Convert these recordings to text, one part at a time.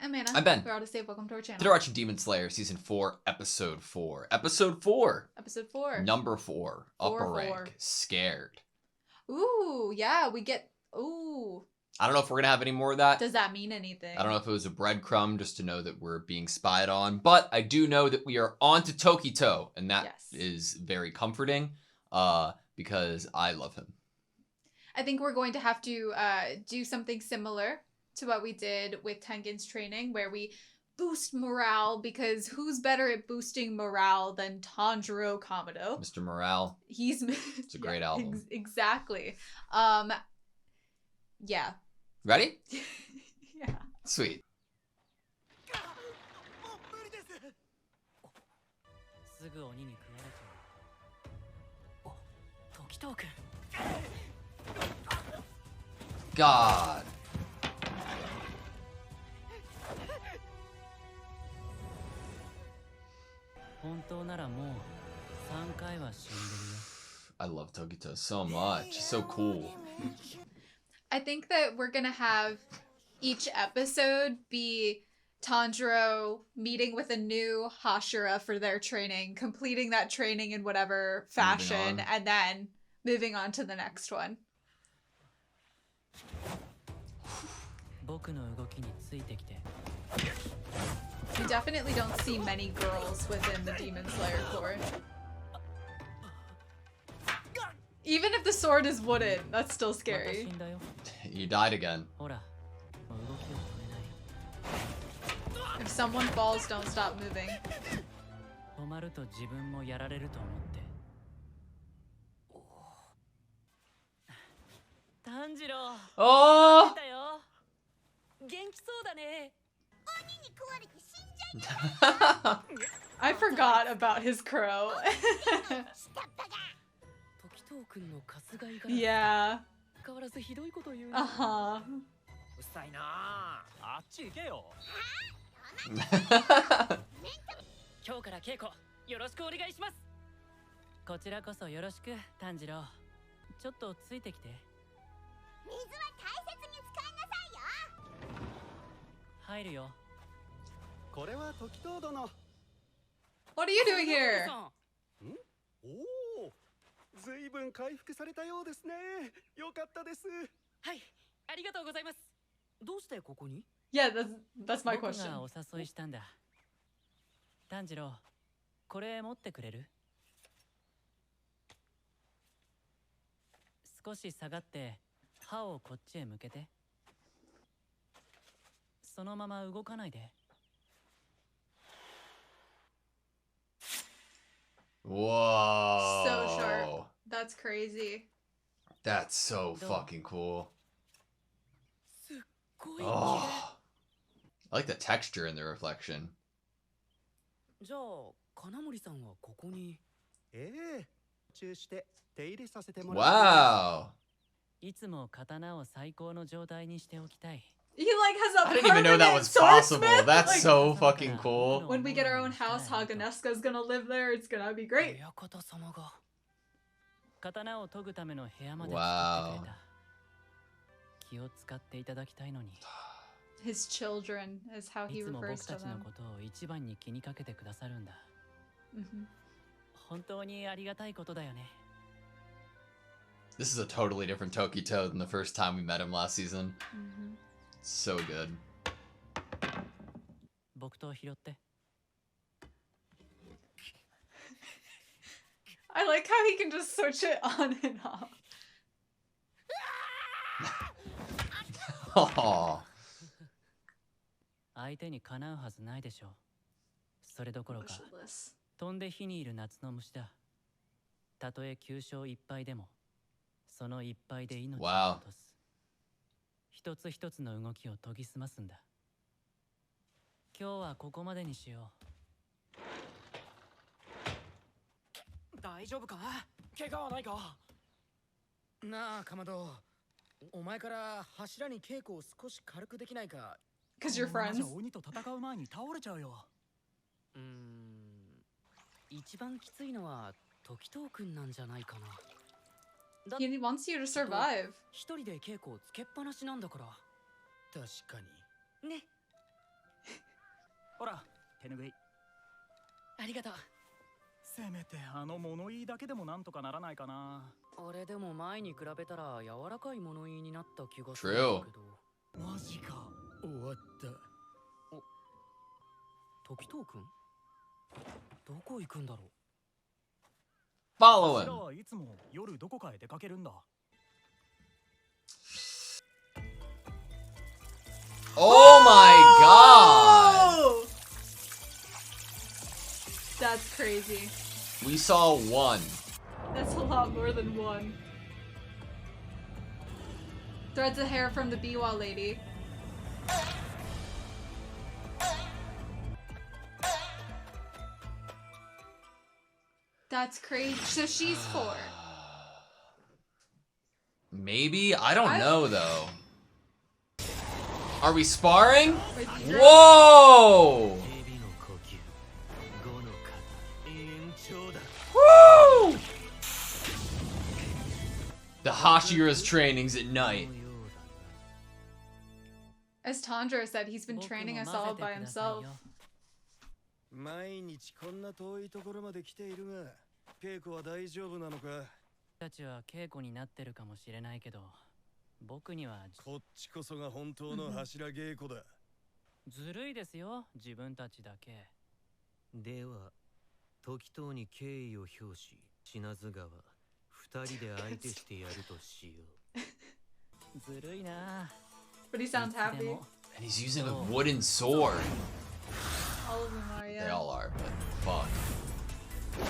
I'm Anna. I'm Ben. We're AutoSave. Welcome to our channel. Today we're watching Demon Slayer Season 4, Episode 4. Episode 4! Episode 4. Number 4. Upper 4. rank. Scared. Ooh, yeah, we get... Ooh. I don't know if we're going to have any more of that. Does that mean anything? I don't know if it was a breadcrumb just to know that we're being spied on. But I do know that we are on to Tokito. And that is very comforting because I love him. I think we're going to have to do something similar to what we did with Tengen's training, where we boost morale, because who's better at boosting morale than Tanjiro Kamado? Mr. Morale. It's a great album. Exactly. Yeah. Ready? Yeah. Sweet. God. I love Tokito so much. So cool. I think that we're gonna have each episode be Tanjiro meeting with a new Hashira for their training, completing that training in whatever fashion, and then moving on to the next one. We definitely don't see many girls within the Demon Slayer Corps. Even if the sword is wooden, that's still scary. You died again. If someone falls, don't stop moving. Oh! I forgot about his crow. Yeah. Uh-huh. What are you doing here? Yeah, that's my question. Whoa. So sharp. That's crazy. That's so fucking cool. Oh. I like the texture in the reflection. Wow. He like has a I didn't even know that was possible. That's like, so fucking cool. When we get our own house, Haganeska's gonna live there. It's gonna be great. Wow. His children is how he refers to them. This is a totally different Tokito than the first time we met him last season. So good. I like how he can just switch it on and off. Oh. Wow. Because you're friends. He wants you to survive. ありがとう。せめてあの物言いだけでもなんとかならないかな。俺でも前に比べたら柔らかい物言いになった気がする True. けど。マジか。終わった。時藤くんどこ行くんだろう。 Follow シラ him. はいつも夜どこかへ出かけるんだ。Oh my god! Oh! That's crazy. We saw one. That's a lot more than one. Threads of hair from the Biwa lady. That's crazy. So she's 4. Maybe? I don't know though. Are we sparring? Wait, Whoa! Woo! The Hashira's trainings at night. As Tanjiro said, he's been training us all by himself. 毎日こんな遠いところまで来ているが、稽古は大丈夫なのか？たちは稽古になってるかもしれないけど、僕にはこっちこそが本当の柱稽古だ。ずるいですよ、自分たちだけ。では、時藤に敬意を表し、品津川、二人で相手してやるとしよずるいな。 But he sounds happy. And he's using a wooden sword. All of them are, They yeah. all are, but fuck.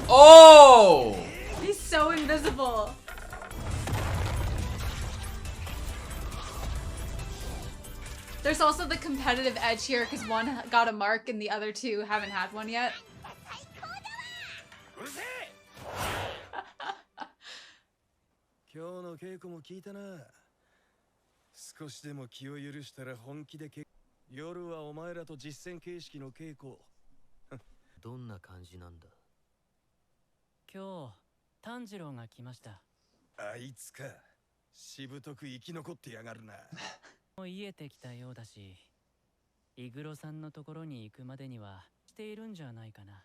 Oh! He's so invisible. There's also the competitive edge here because one got a mark and the other two haven't had one yet. 今日の稽古も聞いたな。少しでも気を許したら本気で夜はお前らと実践形式の稽古。う。どんな感じなんだ。今日、炭治郎が来ました。あいつか。しぶとく生き残ってやがるな。もう癒えてきたようだし、イグロさんのところに行くまでにはしているんじゃないかな。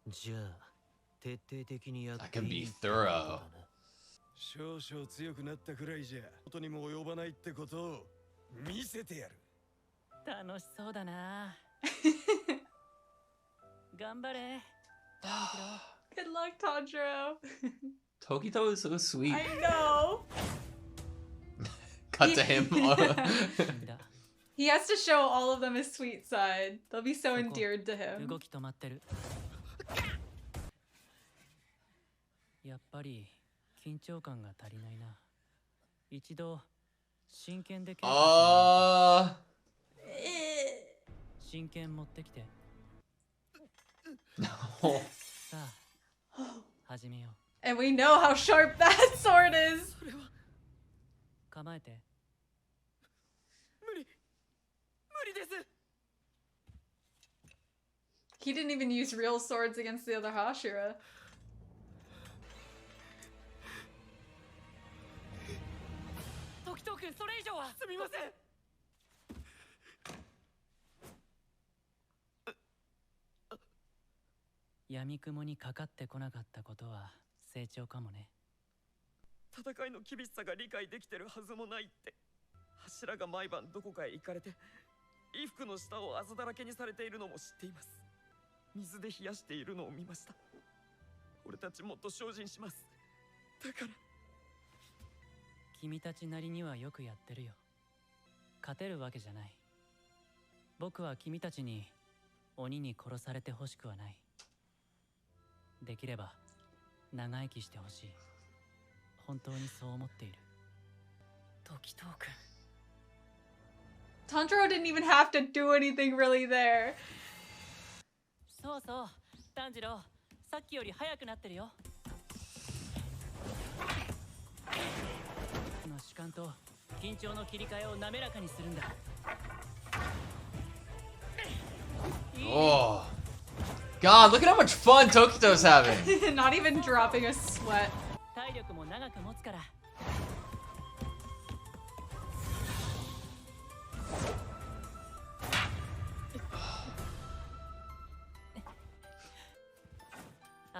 じゃあ、徹底的にやっ That て can い be いってこと thorough. だな。少々強くなったくらいじゃ、ことにも及ばないってことを見せてやる。楽しそうだな。頑張れ、炭治郎。 Good luck, Tanjiro. Tokito is so sweet. I know. Cut to him. He has to show all of them his sweet side. They'll be so endeared to him. 動き止まってる。やっぱり緊張感が足りないな。一度真剣で稽古して真剣持ってきて。さあ、始めよう。 And we know how sharp that sword is. 構えて。無理です。 He didn't even use real swords against the other Hashira. 時藤君、それ以上は。すみません。闇雲にかかってこなかったことは成長かもね。戦いの厳しさが理解できてるはずもないって。柱が毎晩どこかへ行かれて、衣服の下をあざだらけにされているのも知っています。水で冷やしているのを見ました。俺たちもっと精進します。だから君たちなりにはよくやってるよ。勝てるわけじゃない。僕は君たちに鬼に殺されてほしくはない。できれば長生きしてほしい。本当にそう思っている。時藤君。 Tanjiro didn't even have to do anything really there. そうそう、炭治郎、さっきより速くなってるよ。の主観と緊張の切り替えを滑らかにするんだ。Oh. God, look at how much fun Tokito's having. Not even dropping a sweat. 体力も長く持つから。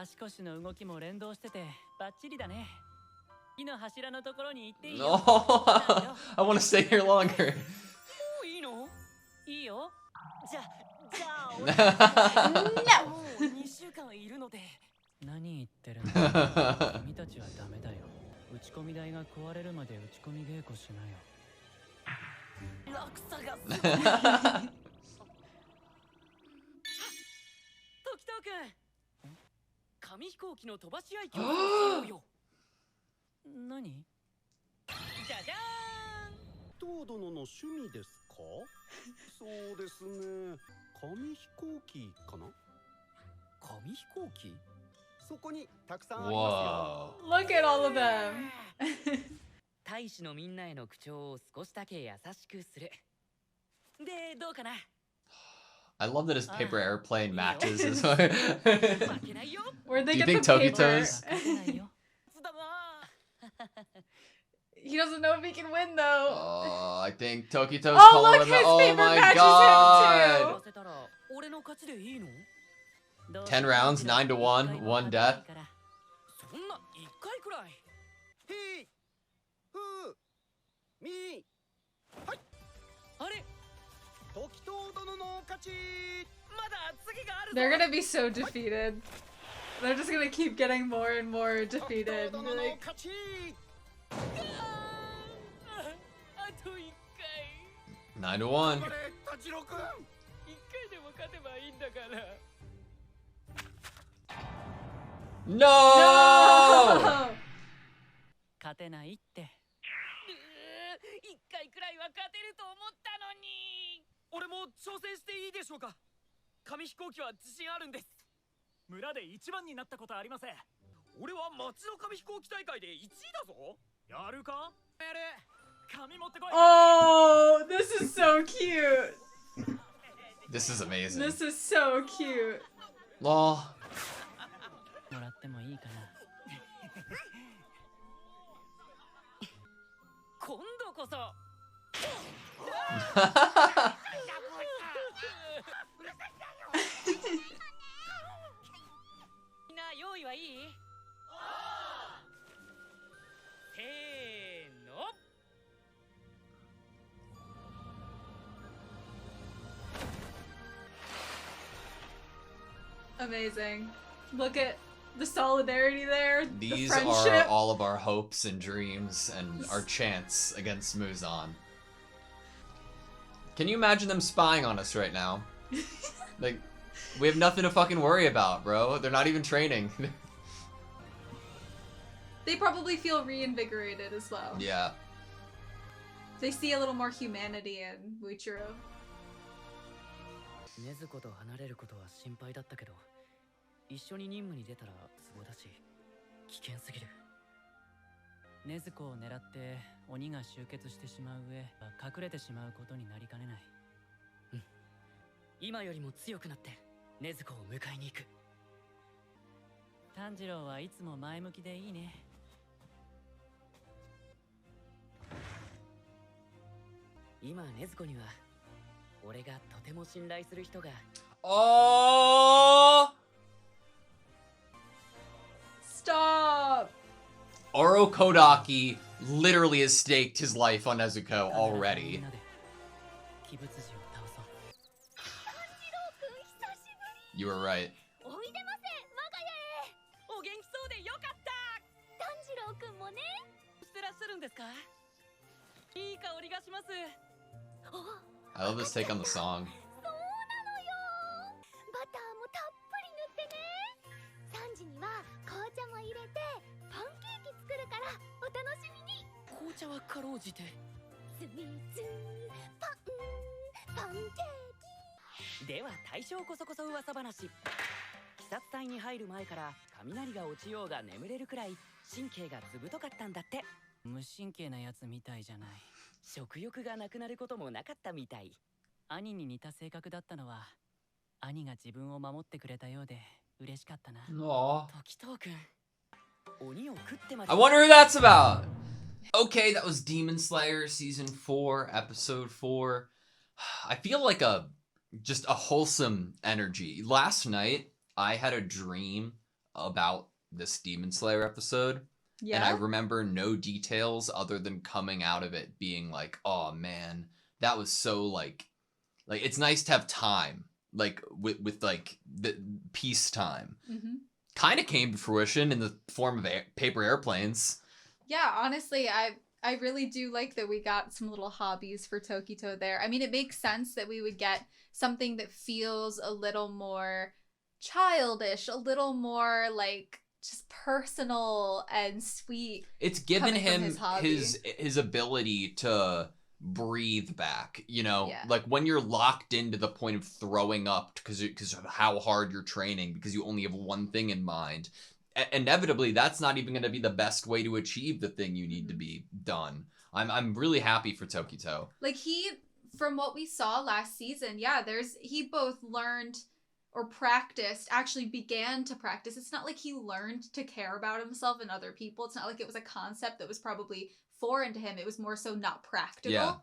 足腰の動きも連動しててバッチリだね。木の柱のところに行っていいよ。 No, I want to stay here longer. もういいの？いいよ。じゃあ俺もう2週間いるので。何言ってるんだ。君たちはダメだよ。打ち込み台が壊れるまで打ち込み稽古しなよ。落差がすごい。時藤君、紙飛行機の飛ばし合い競争しようよ。何？じゃじゃーん。東殿の趣味ですか？そうですね。紙飛行機かな？紙飛行機？そこにたくさんありま Whoa. Look at all of them. 大使のみんなへの口調を少しだけ優しくする。で、どうかな？ I love that his paper airplane matches his. Do 負けないよ。 Where'd they you get think the paper? Tokito's? 勝てないよ。だな。 He doesn't know if he can win though. Oh, I think Tokito's Oh, calling look, him. his Oh paper my matches him, god! too. 言わせたら俺の勝ちでいいの10 rounds, 9 to 1, 1 death. そんな1回くらい。す。ひーふーみーあれ、時東殿の勝ち。まだ次があるぞ。 They're gonna be so defeated. They're just gonna keep getting more and more 時 defeated. 東殿の Like, 勝ち。あと1回。 9 to 1. 頑張れ田次郎くん。 1回でも勝てばいいんだから。 No! 勝てないって。1回くらいは勝てると思ったのに。俺も挑戦していいでしょうか？紙飛行機は自信あるんです。村で一番になったことありません。俺は町の紙飛行機大会で1位だぞ。やるか？やる。紙持ってこい。 oh, this is so cute. This is amazing. This is so cute. Lol. もらってもいいかな。今度こそ。みんな用意はいい？せーの。 Amazing. Look at the solidarity there. The These friendship. are all of our hopes and dreams and our chants against Muzan. Can you imagine them spying on us right now? Like, we have nothing to fucking worry about, bro. They're not even training. They probably feel reinvigorated as well. Yeah. They see a little more humanity in Muichiro. 禰豆子と離れることは心配だったけど、一緒に任務に出たらツボだし、危険すぎる。禰豆子を狙って鬼が集結してしまう上、隠れてしまうことになりかねない。うん。今よりも強くなって禰豆子を迎えに行く。炭治郎はいつも前向きでいいね。今禰豆子には俺がとても信頼する人が。 Oh! Stop! Oro Kodaki literally has staked his life on Nezuko already. 鬼物児を倒そう。 You were right. おいでませ我が家へ。お元気そうでよかった。炭治郎くんもね。してらっしゃるんですか？いい香りがします。 I love this take on the song. そうなのよ。バターもたっぷり塗ってね。3時には紅茶も入れてパンケーキ作るからお楽しみに。紅茶はかろうじて。スイーツパンケーキ。では大正こそこそ噂話。鬼殺隊に入る前から雷が落ちようが眠れるくらい神経がずぶとかったんだって。無神経なやつみたいじゃない。食欲がなくなることもなかったみたい。兄に似た性格だったのは兄が自分を守ってくれたようで嬉しかったな。 Aww. 時藤君、鬼を食ってまで。 I wonder who that's about. Okay, that was Demon Slayer Season 4, Episode 4. I feel like just a wholesome energy. Last night, I had a dream about this Demon Slayer episode. Yeah. And I remember no details other than coming out of it being like, oh man, that was so like it's nice to have time, like with like the peacetime. Mm-hmm. Kind of came to fruition in the form of paper airplanes. Yeah, honestly, I really do like that we got some little hobbies for Tokito there. I mean, it makes sense that we would get something that feels a little more childish, a little more like just personal and sweet. It's given him his his ability to breathe back, you know, Yeah. like when you're locked into the point of throwing up because of how hard you're training, because you only have one thing in mind. Inevitably, that's not even going to be the best way to achieve the thing you need to be done. I'm really happy for Tokito. Like from what we saw last season, yeah, he both learned or practiced, actually began to practice. It's not like he learned to care about himself and other people. It's not like it was a concept that was probably foreign to him. It was more so not practical. Yeah.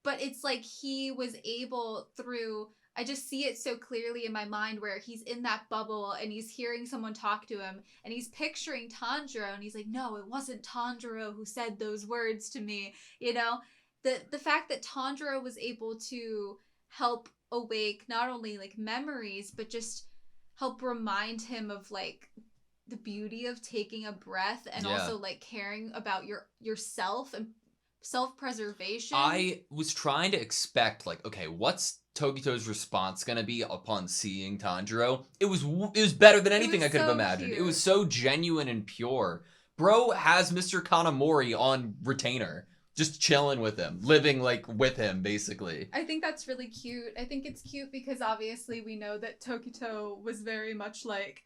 But it's like he was able through, I just see it so clearly in my mind where he's in that bubble and he's hearing someone talk to him and he's picturing Tanjiro and he's like, no, it wasn't Tanjiro who said those words to me. You know, the fact that Tanjiro was able to help awake not only like memories, but just help remind him of like the beauty of taking a breath and also like caring about yourself and self-preservation. I was trying to expect like, okay, what's Tokito's response gonna be upon seeing Tanjiro? It was better than anything I could have imagined. Cute. It was so genuine and pure. Bro has Mr. Kanamori on retainer, just chilling with him, living like with him, basically. I think that's really cute. I think it's cute because obviously we know that Tokito was very much like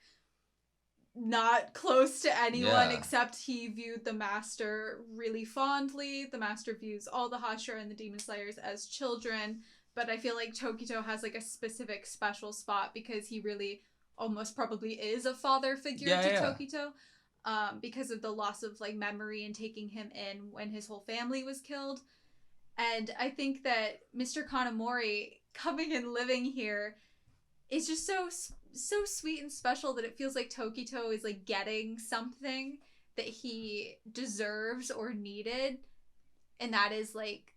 not close to anyone except he viewed the master really fondly. The master views all the Hashira and the Demon Slayers as children, but I feel like Tokito has like a specific special spot because he really almost probably is a father figure to Tokito. Because of the loss of like memory and taking him in when his whole family was killed. And I think that Mr. Kanamori coming and living here is just so sweet and special that it feels like Tokito is like getting something that he deserves or needed, and that is like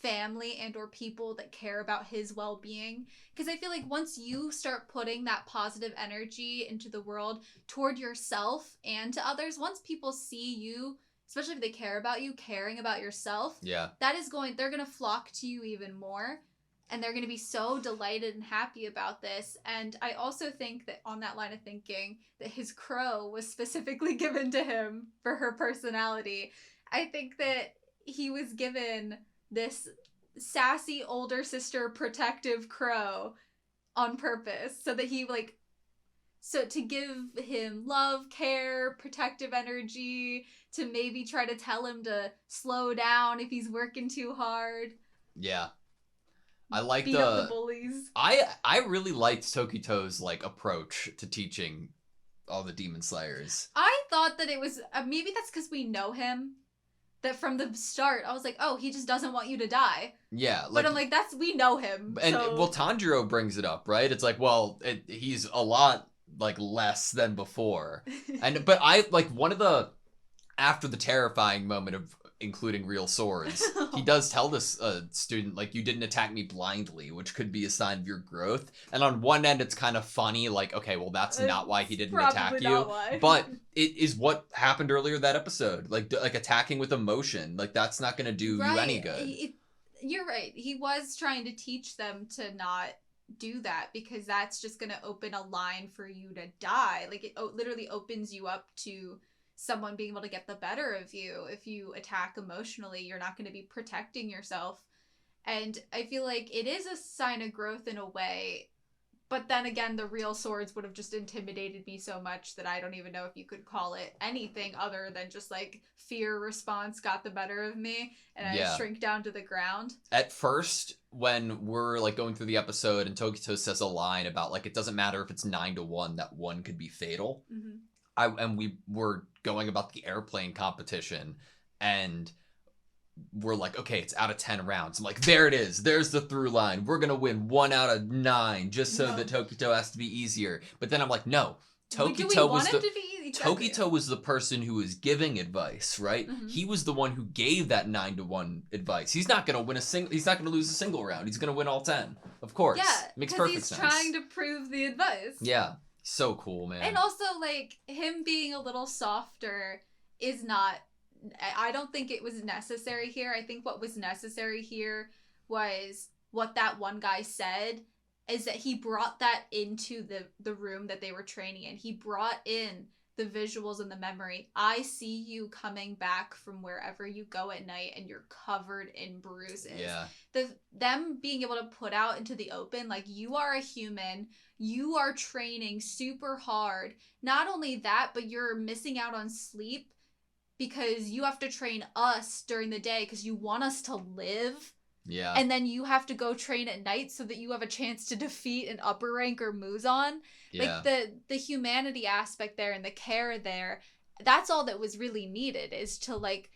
family and or people that care about his well-being. Because I feel like once you start putting that positive energy into the world toward yourself and to others, once people see you, especially if they care about you, caring about yourself, they're gonna flock to you even more, and they're gonna be so delighted and happy about this. And I also think that on that line of thinking that his crow was specifically given to him for her personality. I think that he was given this sassy older sister protective crow on purpose so that he to give him love, care, protective energy, to maybe try to tell him to slow down if he's working too hard. Yeah. I like beat up the bullies. I really liked Tokito's like approach to teaching all the Demon Slayers. I thought that it was maybe that's because we know him. That from the start, I was like, oh, he just doesn't want you to die. Yeah. Like, but I'm like, we know him. And, so... well, Tanjiro brings it up, right? It's like, well, he's a lot, like, less than before. But I, like, one of the, after the terrifying moment of including real swords, he does tell this student, like, you didn't attack me blindly, which could be a sign of your growth. And on one end, it's kind of funny, like, okay, well, that's not why he didn't attack you. Why. But it is what happened earlier that episode. Like attacking with emotion. Like, that's not going to do you any good. You're right. He was trying to teach them to not do that because that's just going to open a line for you to die. Like, it literally opens you up to someone being able to get the better of you. If you attack emotionally, you're not going to be protecting yourself. And I feel like it is a sign of growth in a way. But then again, the real swords would have just intimidated me so much that I don't even know if you could call it anything other than just like fear response got the better of me and I shrink down to the ground. At first, when we're like going through the episode and Tokito says a line about like, it doesn't matter if it's 9-1, that one could be fatal. Mm-hmm. And we were going about the airplane competition and we're like, okay, it's out of 10 rounds. I'm like, there it is. There's the through line. We're going to win 1 out of 9 just so that Tokito has to be easier. But then I'm like, no, do we Tokito want was him the to be exactly. Tokito was the person who was giving advice, right? Mhm. He was the one who gave that 9-1 advice. He's not gonna he's not gonna lose a single round. He's gonna win all 10. Of course. Yeah, Makes because perfect he's sense. trying to prove the advice. Yeah. So cool, man. And also, like, him being a little softer is not... I don't think it was necessary here. I think what was necessary here was what that one guy said, is that he brought that into the room that they were training in. He brought in the visuals and the memory. I see you coming back from wherever you go at night and you're covered in bruises. Yeah. Them being able to put out into the open, like, you are a human, you are training super hard. Not only that, but you're missing out on sleep because you have to train us during the day because you want us to live. Yeah. And then you have to go train at night so that you have a chance to defeat an upper rank or Muzan. Yeah. Like, the humanity aspect there and the care there, that's all that was really needed, is to, like,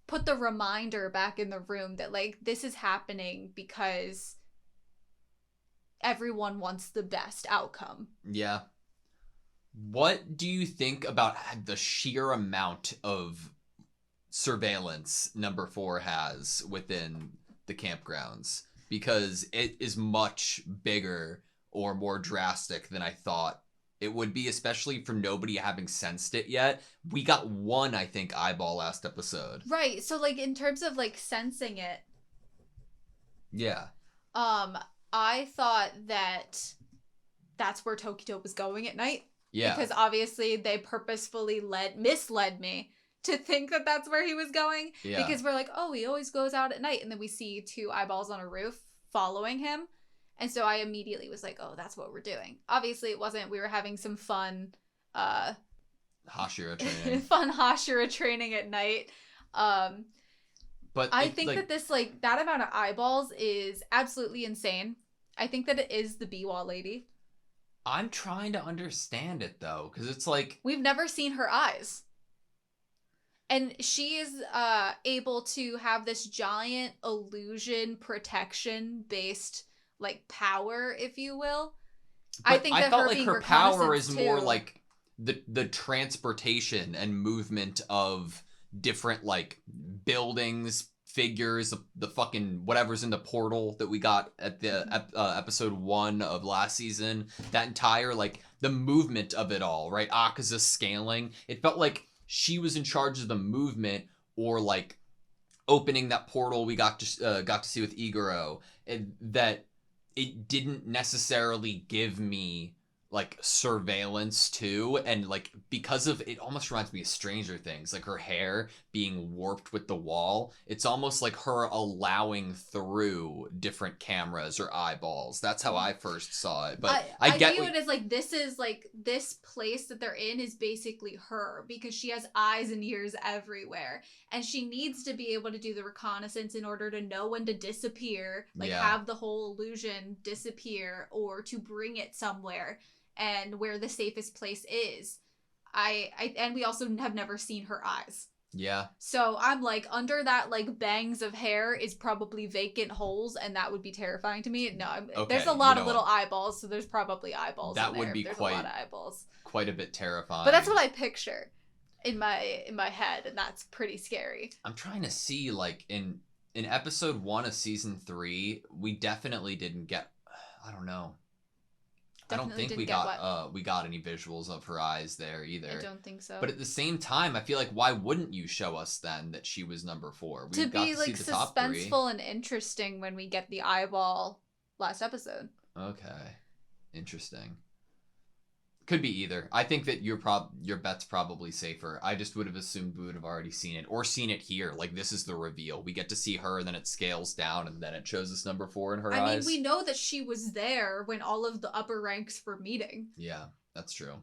put the reminder back in the room that, like, this is happening because everyone wants the best outcome. Yeah. What do you think about the sheer amount of surveillance number 4 has within the campgrounds? Because it is much bigger or more drastic than I thought it would be, especially for nobody having sensed it yet. We got one, I think, eyeball last episode. Right. So, like, in terms of, like, sensing it, Yeah. I thought that that's where Tokito was going at night. Yeah. Because obviously they purposefully misled me to think that that's where he was going. Yeah. Because we're like, oh, he always goes out at night. And then we see 2 eyeballs on a roof following him. And so I immediately was like, oh, that's what we're doing. Obviously it wasn't. We were having some fun, Hashira training. fun Hashira training at night. But I think that this, like, that amount of eyeballs is absolutely insane. I think that it is the Biwa lady. I'm trying to understand it, though, because it's like... We've never seen her eyes. And she is able to have this giant illusion protection based, like, power, if you will. But I think that felt her like being her power is reconnaissance more too. like the transportation and movement of different, like, buildings, figures, the fucking whatever's in the portal that we got at the episode 1 of last season. That entire, like, the movement of it all, right? Akaza's scaling. It felt like she was in charge of the movement, or like opening that portal we got to see with Igoro, and that it didn't necessarily give me like surveillance too, and like because of it almost reminds me of Stranger Things, like her hair being warped with the wall. It's almost like her allowing through different cameras or eyeballs. That's how I first saw it. But I get view it as like, this is like, this place that they're in is basically her, because she has eyes and ears everywhere, and she needs to be able to do the reconnaissance in order to know when to disappear, like have the whole illusion disappear, or to bring it somewhere and where the safest place is. And we also have never seen her eyes. Yeah. So I'm like, under that like bangs of hair is probably vacant holes, and that would be terrifying to me. No, there's a lot of little eyeballs, so there's probably eyeballs. That in would there be if there's quite a lot of eyeballs. Quite a bit terrifying. But that's what I picture in my head, and that's pretty scary. I'm trying to see, like, in episode 1 of season 3, we definitely didn't get, I don't know. I don't think we got any visuals of her eyes there either. I don't think so. But at the same time, I feel like, why wouldn't you show us then that she was number 4? To be like suspenseful and interesting when we get the eyeball last episode. Okay, interesting. Could be either. I think that your bet's probably safer. I just would have assumed we would have already seen it, or seen it here. Like, this is the reveal. We get to see her, and then it scales down, and then it shows us number 4 in her eyes. I mean, we know that she was there when all of the upper ranks were meeting. Yeah, that's true.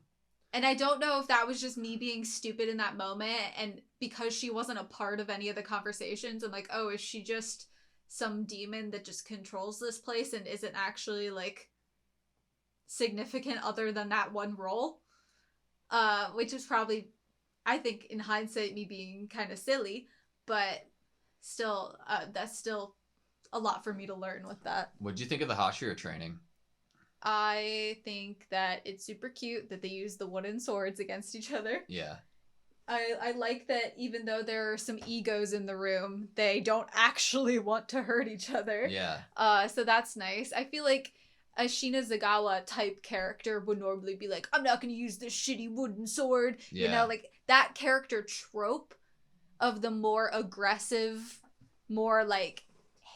And I don't know if that was just me being stupid in that moment, and because she wasn't a part of any of the conversations, I'm like, oh, is she just some demon that just controls this place and isn't actually, like, significant other than that one role? Which is probably, I think, in hindsight, me being kind of silly, but still, that's still a lot for me to learn with that. What'd you think of the Hashira training? I think that it's super cute that they use the wooden swords against each other. Yeah. I like that even though there are some egos in the room, they don't actually want to hurt each other. Yeah. So that's nice. I feel like a Shina Zagawa type character would normally be like, I'm not going to use this shitty wooden sword. Yeah. You know, like that character trope of the more aggressive, more like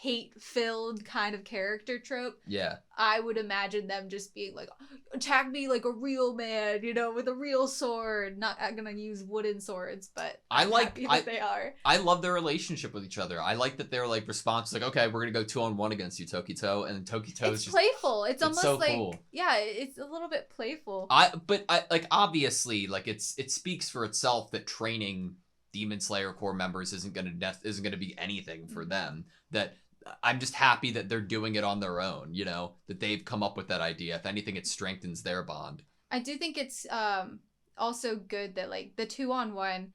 hate-filled kind of character trope. Yeah. I would imagine them just being like, attack me like a real man, you know, with a real sword. Not gonna use wooden swords, but I'm happy that they are. I love their relationship with each other. I like that they're like responsive, like, okay, we're gonna go 2-on-1 against you, Tokito, and Tokito's It's just playful. It's almost so like cool. Yeah, it's a little bit playful. But like obviously like it speaks for itself that training Demon Slayer core members isn't gonna be anything for them. That I'm just happy that they're doing it on their own, you know, that they've come up with that idea. If anything, it strengthens their bond. I do think it's also good that like the 2-on-1,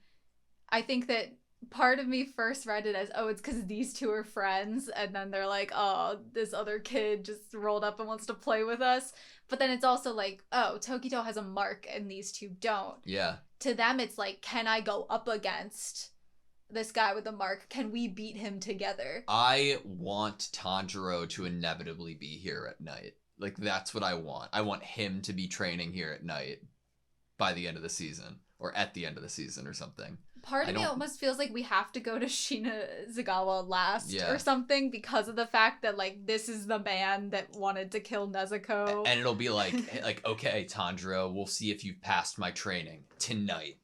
I think that part of me first read it as, oh, it's because these two are friends, and then they're like, oh, this other kid just rolled up and wants to play with us. But then it's also like, oh, Tokito has a mark and these two don't. Yeah. To them, it's like, can I go up against this guy with a mark? Can we beat him together? I want Tanjiro to inevitably be here at night. Like, that's what I want. I want him to be training here at night by the end of the season, or at the end of the season or something. Part of me almost feels like we have to go to Shina Zagawa last or something because of the fact that, like, this is the man that wanted to kill Nezuko. And it'll be like, okay, Tanjiro, we'll see if you've passed my training tonight.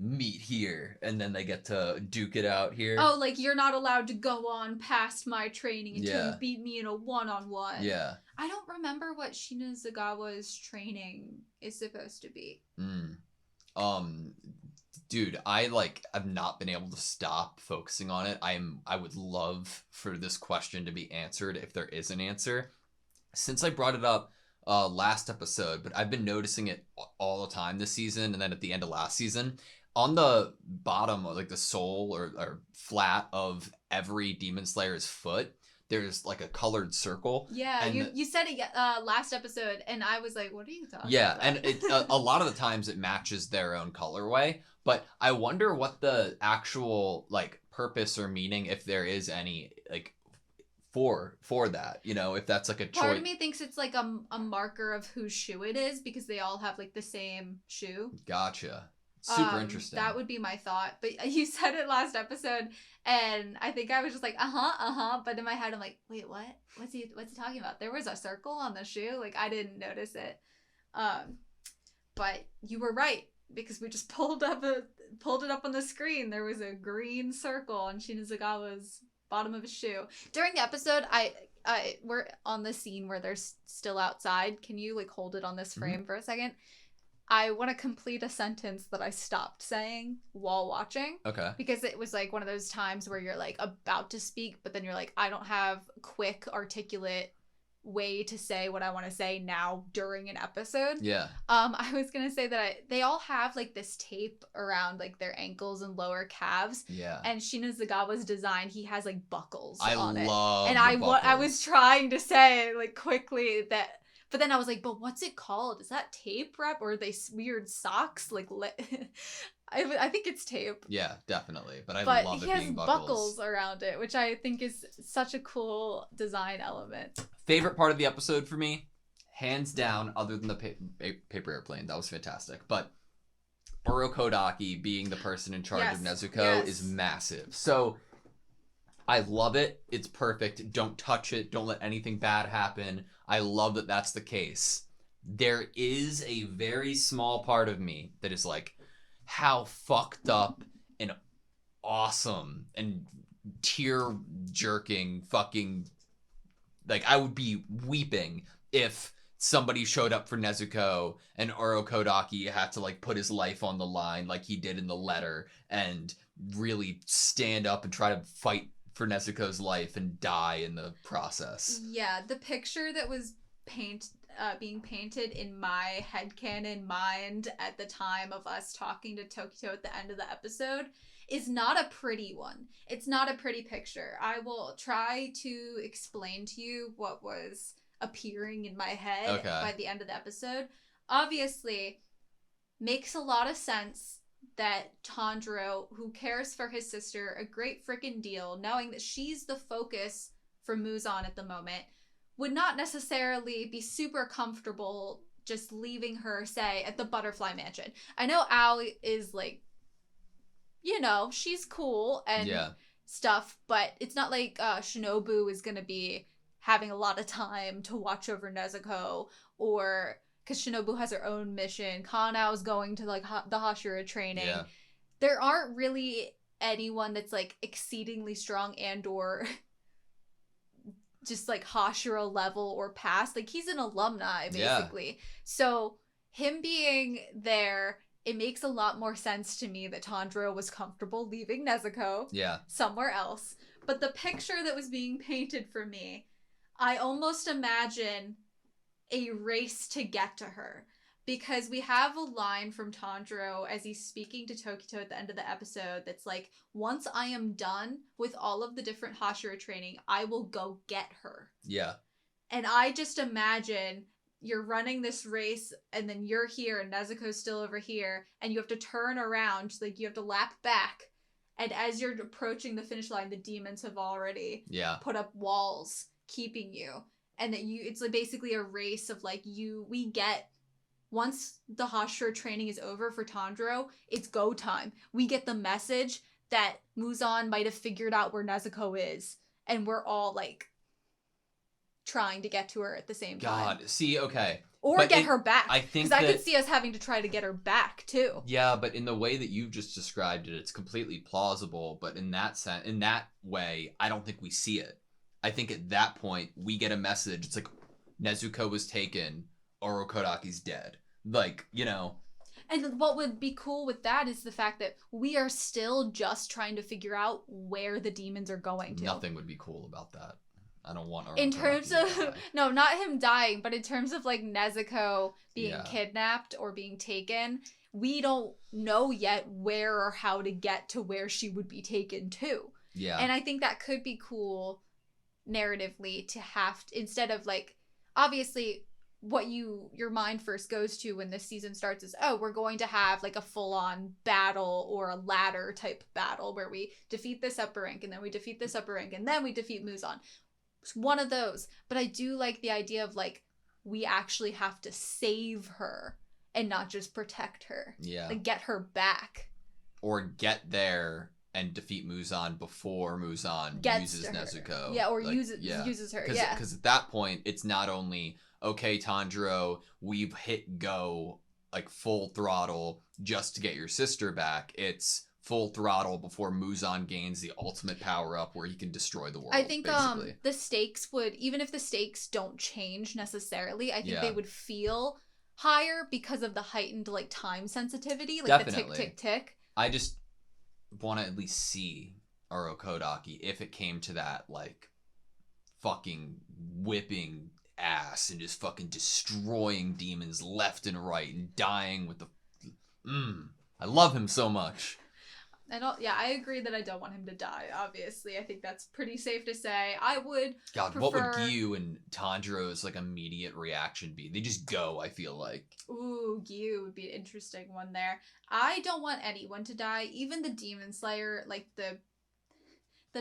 Meet here. And then they get to duke it out here. Oh, like, you're not allowed to go on past my training until you beat me in a one-on-one. Yeah. I don't remember what Shina Zagawa's training is supposed to be. Dude, I've not been able to stop focusing on it. I would love for this question to be answered if there is an answer. Since I brought it up last episode, but I've been noticing it all the time this season, and then at the end of last season, on the bottom of like the sole or flat of every Demon Slayer's foot, there's like a colored circle. Yeah, you said it last episode, and I was like, what are you talking about? Yeah, and it, a lot of the times it matches their own colorway, but I wonder what the actual like purpose or meaning, if there is any, like for that, you know, if that's like a choice. Part of me thinks it's like a marker of whose shoe it is because they all have like the same shoe. Gotcha. Super interesting. That would be my thought. But you said it last episode, and I think I was just like, but in my head I'm like, wait, what? What's he talking about? There was a circle on the shoe? Like, I didn't notice it. But you were right, because we just pulled it up on the screen. There was a green circle on Shinazagawa's bottom of his shoe. During the episode, we're on the scene where they're still outside. Can you like hold it on this frame for a second? I want to complete a sentence that I stopped saying while watching. Okay. Because it was like one of those times where you're like about to speak, but then you're like, I don't have a quick, articulate way to say what I want to say now during an episode. Yeah. I was going to say that they all have like this tape around like their ankles and lower calves. Yeah. And Shina Zagawa's design, he has like buckles on it. I love And I was trying to say like quickly that. But then I was like, but what's it called? Is that tape wrap, or are they weird socks? Like, I think it's tape. Yeah, definitely. But I but love it he has being buckles around it, which I think is such a cool design element. Favorite part of the episode for me, hands down, other than the paper airplane. That was fantastic. But Urokodaki being the person in charge of Nezuko is massive. So I love it. It's perfect. Don't touch it. Don't let anything bad happen. I love that that's the case. There is a very small part of me that is like, how fucked up and awesome and tear-jerking fucking... Like, I would be weeping if somebody showed up for Nezuko and Urokodaki had to, like, put his life on the line like he did in the letter and really stand up and try to fight for Nezuko's life and die in the process. Yeah, the picture that was being painted in my headcanon mind at the time of us talking to Tokito at the end of the episode is not a pretty one. It's not a pretty picture. I will try to explain to you what was appearing in my head Okay. by the end of the episode. Obviously, makes a lot of sense that Tanjiro, who cares for his sister a great freaking deal, knowing that she's the focus for Muzan at the moment, would not necessarily be super comfortable just leaving her, say, at the Butterfly Mansion. I know Ao is like, you know, she's cool and stuff, but it's not like Shinobu is gonna be having a lot of time to watch over Nezuko, or because Shinobu has her own mission. Kanao's going to like the Hashira training. Yeah. There aren't really anyone that's like exceedingly strong and or just like Hashira level or past. Like he's an alumni basically. So him being there, it makes a lot more sense to me that Tanjiro was comfortable leaving Nezuko somewhere else. But the picture that was being painted for me, I almost imagine a race to get to her. Because we have a line from Tanjiro as he's speaking to Tokito at the end of the episode that's like, once I am done with all of the different Hashira training, I will go get her. Yeah. And I just imagine you're running this race and then you're here and Nezuko's still over here and you have to turn around, like you have to lap back. And as you're approaching the finish line, the demons have already put up walls keeping you. And that it's like basically a race of like once the Hashira training is over for Tanjiro, it's go time. We get the message that Muzan might have figured out where Nezuko is, and we're all like trying to get to her at the same time. God, see, okay. Or but get her back. I think because I could see us having to try to get her back too. Yeah, but in the way that you've just described it, it's completely plausible. But in that way, I don't think we see it. I think at that point we get a message. It's like Nezuko was taken. Orokodaki's dead. Like, you know. And what would be cool with that is the fact that we are still just trying to figure out where the demons are going to. Nothing would be cool about that. I don't want Orokodaki in terms of no, not him dying, but in terms of like Nezuko being kidnapped or being taken, we don't know yet where or how to get to where she would be taken to. Yeah. And I think that could be cool narratively to have instead of like, obviously what your mind first goes to when this season starts is, oh, we're going to have like a full-on battle or a ladder type battle where we defeat this upper rank and then we defeat this upper rank and then we defeat Muzan. It's one of those. But I do like the idea of like, we actually have to save her and not just protect her. Yeah. Like get her back. Or get there and defeat Muzan before Muzan uses Nezuko. Yeah, or like, uses her. Yeah. Because at that point, it's not only, okay, Tanjiro, we've hit go, like full throttle just to get your sister back. It's full throttle before Muzan gains the ultimate power up where he can destroy the world. I think basically. The stakes would, even if the stakes don't change necessarily, I think they would feel higher because of the heightened like time sensitivity, like Definitely. the tick tick tick. I just want to at least see Orokodaki if it came to that, like fucking whipping ass and just fucking destroying demons left and right and dying with the I love him so much. I agree that I don't want him to die, obviously. I think that's pretty safe to say. I would what would Gyu and Tanjiro's like immediate reaction be? They just go, I feel like. Ooh, Gyu would be an interesting one there. I don't want anyone to die, even the Demon Slayer, like the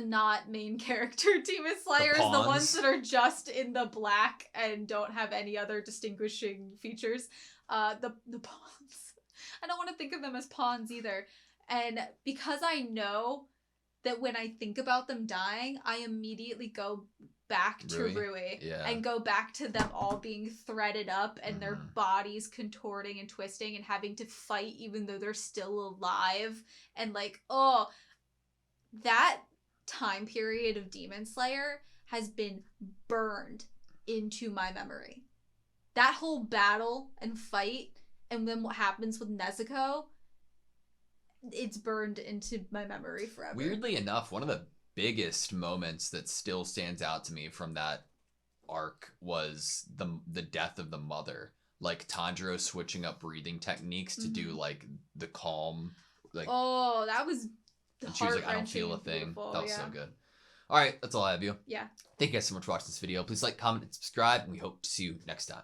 not main character Demon Slayers, the ones that are just in the black and don't have any other distinguishing features. The pawns. I don't want to think of them as pawns either. And because I know that when I think about them dying, I immediately go back to Rui and go back to them all being threaded up and their bodies contorting and twisting and having to fight even though they're still alive. And like, oh, that time period of Demon Slayer has been burned into my memory. That whole battle and fight and then what happens with Nezuko, it's burned into my memory forever. Weirdly enough, one of the biggest moments that still stands out to me from that arc was the death of the mother. Like Tanjiro switching up breathing techniques to do like the calm, like that was and she was like, I don't feel a thing. That was so good. All right, that's all I have you. Yeah. Thank you guys so much for watching this video. Please like, comment, and subscribe, and we hope to see you next time.